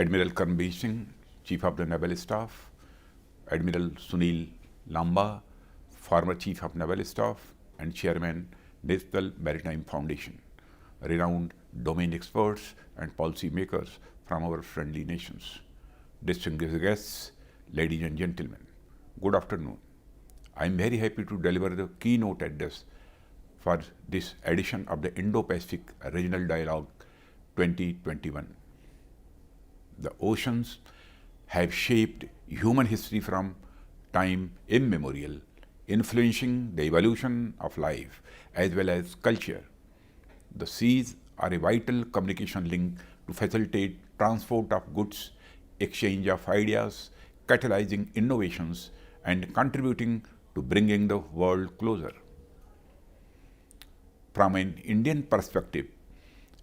Admiral Karambir Singh, Chief of the Naval Staff, Admiral Sunil Lamba, former Chief of Naval Staff and Chairman, National Maritime Foundation, renowned domain experts and policy makers from our friendly nations, distinguished guests, ladies and gentlemen, good afternoon. I am very happy to deliver the keynote address for this edition of the Indo-Pacific Regional Dialogue 2021. The oceans have shaped human history from time immemorial, influencing the evolution of life as well as culture. The seas are a vital communication link to facilitate transport of goods, exchange of ideas, catalyzing innovations, and contributing to bringing the world closer. From an Indian perspective,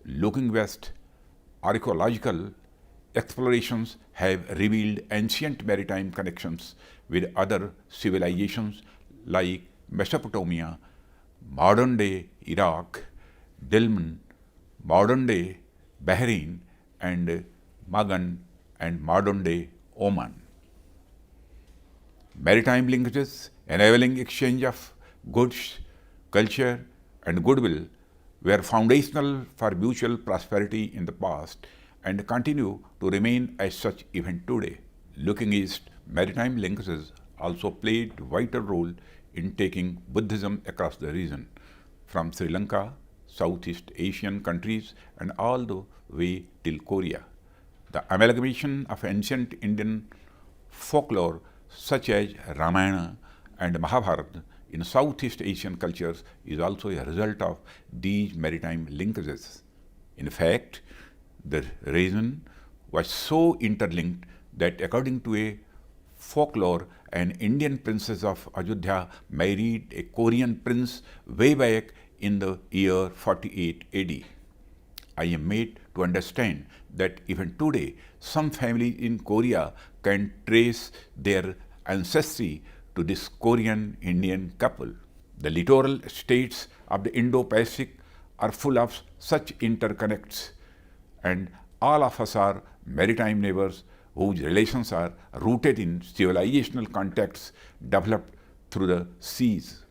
looking west, archaeological explorations have revealed ancient maritime connections with other civilizations like Mesopotamia, modern-day Iraq, Dilmun, modern-day Bahrain, and Magan and modern-day Oman. Maritime linkages enabling exchange of goods, culture, and goodwill were foundational for mutual prosperity in the past and continue to remain as such even today. Looking east, maritime linkages also played a vital role in taking Buddhism across the region, from Sri Lanka, Southeast Asian countries, and all the way till Korea. The amalgamation of ancient Indian folklore such as Ramayana and Mahabharata in Southeast Asian cultures is also a result of these maritime linkages. In fact, the region was so interlinked that according to a folklore, an Indian princess of Ayodhya married a Korean prince way back in the year 48 AD. I am made to understand that even today, some families in Korea can trace their ancestry to this Korean-Indian couple. The littoral states of the Indo-Pacific are full of such interconnects, and all of us are maritime neighbors whose relations are rooted in civilizational contexts developed through the seas.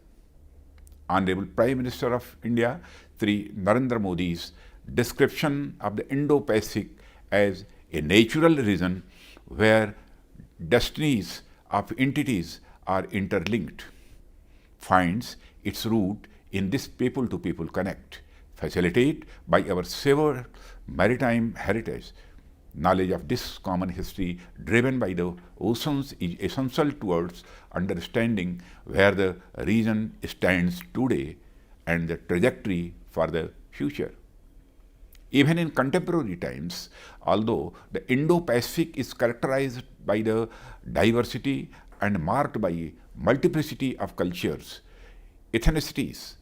Honorable Prime Minister of India, Sri Narendra Modi's description of the Indo-Pacific as a natural region where destinies of entities are interlinked finds its root in this people-to-people connect, facilitated by our severe maritime heritage. Knowledge of this common history driven by the oceans is essential towards understanding where the region stands today and the trajectory for the future. Even in contemporary times, although the Indo-Pacific is characterized by the diversity and marked by multiplicity of cultures, ethnicities,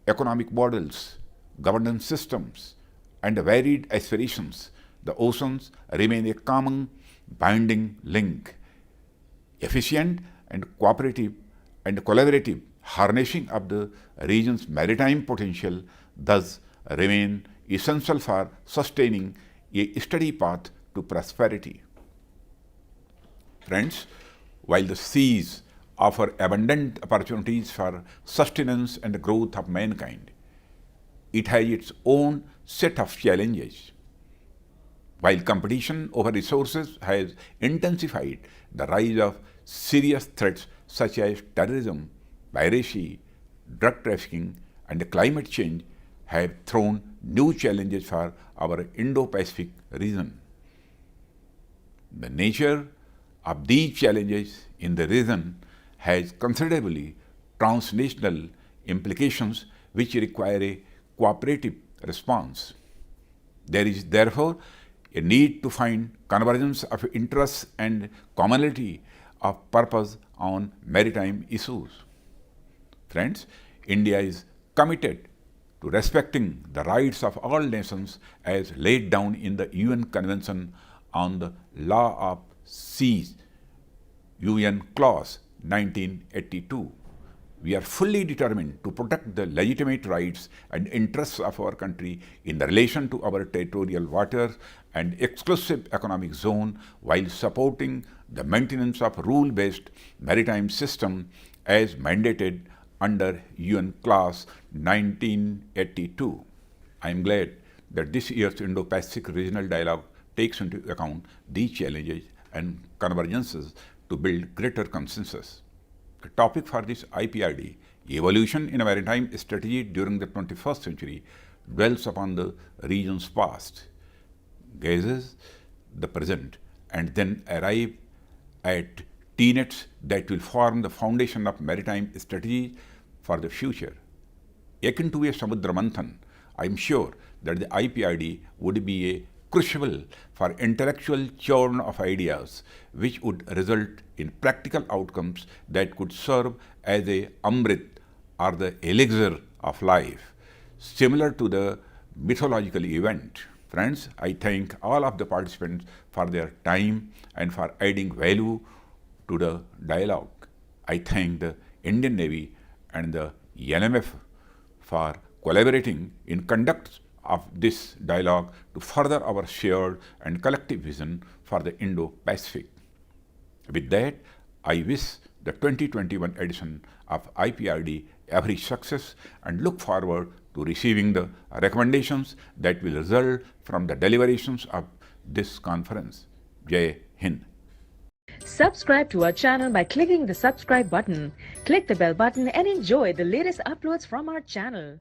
economic models, governance systems, and varied aspirations, the oceans remain a common binding link. Efficient and cooperative and collaborative harnessing of the region's maritime potential thus remain essential for sustaining a steady path to prosperity. Friends, while the seas offer abundant opportunities for sustenance and growth of mankind, it has its own set of challenges. While competition over resources has intensified, the rise of serious threats such as terrorism, piracy, drug trafficking, and climate change have thrown new challenges for our Indo-Pacific region. The nature of these challenges in the region has considerably transnational implications which require a cooperative response. There is therefore a need to find convergence of interests and commonality of purpose on maritime issues. Friends, India is committed to respecting the rights of all nations as laid down in the UN Convention on the Law of Seas, UN Clause 1982. we are fully determined to protect the legitimate rights and interests of our country in relation to our territorial waters and exclusive economic zone while supporting the maintenance of rule-based maritime system as mandated under UN Clause 1982. I am glad that this year's Indo-Pacific Regional Dialogue takes into account these challenges and convergences to build greater consensus. The topic for this IPRD, Evolution in a Maritime Strategy during the 21st Century, dwells upon the region's past, gazes the present, and then arrive at tenets that will form the foundation of maritime strategy for the future. Akin to a Samudra Manthan, I am sure that the IPRD would be a crucible for intellectual churn of ideas, which would result in practical outcomes that could serve as a Amrit or the elixir of life, similar to the mythological event. Friends, I thank all of the participants for their time and for adding value to the dialogue. I thank the Indian Navy and the NMF for collaborating in conduct of this dialogue to further our shared and collective vision for the Indo-Pacific. With that, I wish the 2021 edition of IPRD every success and look forward to receiving the recommendations that will result from the deliberations of this conference. Jai Hind. Subscribe to our channel by clicking the subscribe button. Click the bell button and enjoy the latest uploads from our channel.